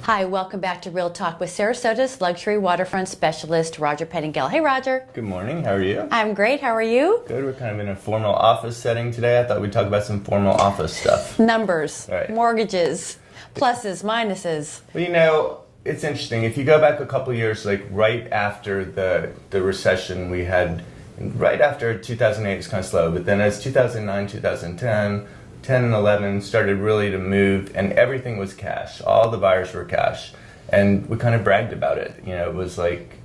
Hi, welcome back to Real Talk with Sarasota's luxury waterfront specialist, Roger Pettingell. Hey, Roger. Good morning. How are you? I'm great. How are you? Good. We're kind of in a formal office setting today. I thought we'd talk about some formal office stuff. Numbers, Right. mortgages, pluses, minuses. Well, you know, it's interesting. If you go back a couple years, like right after the recession we had, right after 2008 was kind of slow, but then as 2009, 2010, 10 and 11 started really to move, and everything was cash. All the buyers were cash, and we kind of bragged about it. You know, it was like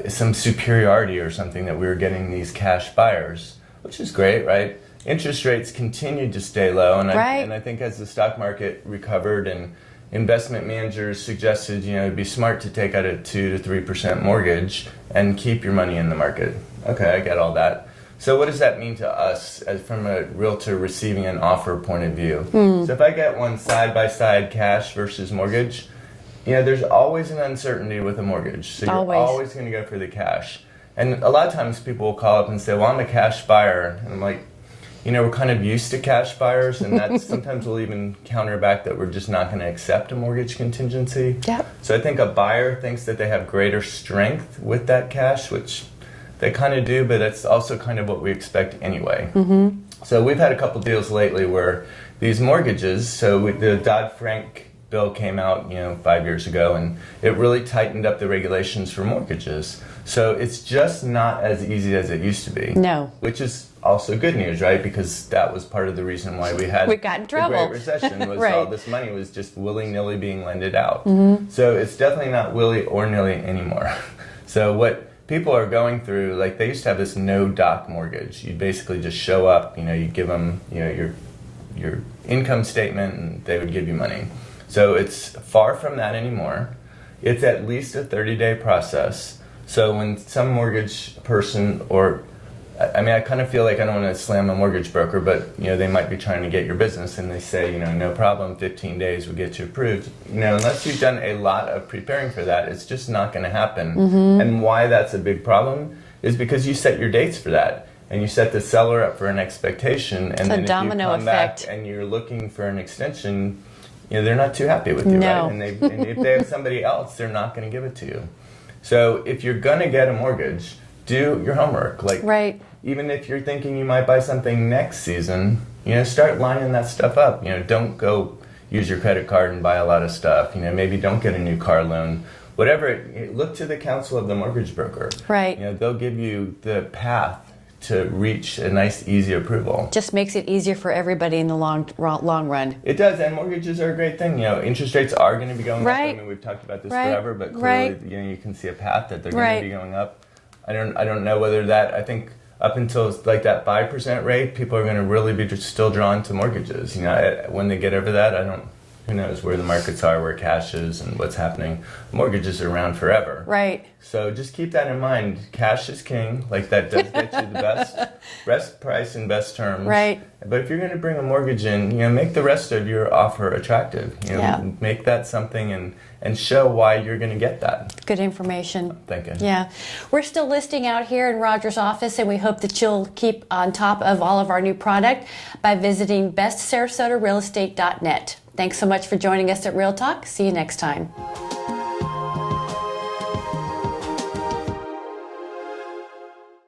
some superiority or something that we were getting these cash buyers, which is great, right? Interest rates continued to stay low, and I think as the stock market recovered and investment managers suggested, you know, it'd be smart to take out a 2 to 3% mortgage and keep your money in the market. Okay, I get all that. So what does that mean to us as from a realtor receiving an offer point of view? So if I get one side-by-side cash versus mortgage, you know, there's always an uncertainty with a mortgage. So you're always going to go for the cash. And a lot of times people will call up and say, well, I'm a cash buyer. And I'm like, you know, we're kind of used to cash buyers, and that's sometimes we'll even counter back that we're just not going to accept a mortgage contingency. Yep. So I think a buyer thinks that they have greater strength with that cash, which they kind of do, but it's also kind of what we expect anyway. So we've had a couple deals lately where these mortgages, the Dodd-Frank bill came out, you know, 5 years ago, and it really tightened up the regulations for mortgages. So it's just not as easy as it used to be. No. Which is also good news, right? Because that was part of the reason why we got in trouble. The Great Recession was Right. all this money was just willy-nilly being lended out. So it's definitely not willy or nilly anymore. So what people are going through, like they used to have this no doc mortgage. You'd basically just show up, you know, you give them, you know, your income statement, and they would give you money. So it's far from that anymore. It's at least a 30-day process. So when some mortgage person, or I mean, I kind of feel like I don't want to slam a mortgage broker, but you know, they might be trying to get your business, and they say, you know, no problem, 15 days will get you approved. You know, unless you've done a lot of preparing for that, it's just not going to happen. And why that's a big problem is because you set your dates for that, and you set the seller up for an expectation, and then if you come back and you're looking for an extension, you know, they're not too happy with you, right? And if they have somebody else, they're not going to give it to you. So if you're going to get a mortgage, do your homework. Like, even if you're thinking you might buy something next season, you know, start lining that stuff up. You know, don't go use your credit card and buy a lot of stuff. You know, maybe don't get a new car loan. Whatever, look to the counsel of the mortgage broker. Right. You know, they'll give you the path to reach a nice, easy approval. Just makes it easier for everybody in the long run. It does, and mortgages are a great thing. You know, interest rates are going to be going up. I mean, we've talked about this forever, but clearly, you know, you can see a path that they're going to be going up. I don't know whether that. I think up until like that 5% rate, people are going to really be still drawn to mortgages. You know, when they get over that, who knows where the markets are, where cash is, and what's happening. Mortgages are around forever. Right. So just keep that in mind. Cash is king. Like, that does get you the best price and best terms. Right. But if you're going to bring a mortgage in, you know, make the rest of your offer attractive. You know, make that something and show why you're going to get that. Good information. I'm thinking. Yeah. We're still listing out here in Roger's office, and we hope that you'll keep on top of all of our new product by visiting bestsarasotarealestate.net. Thanks so much for joining us at Real Talk. See you next time.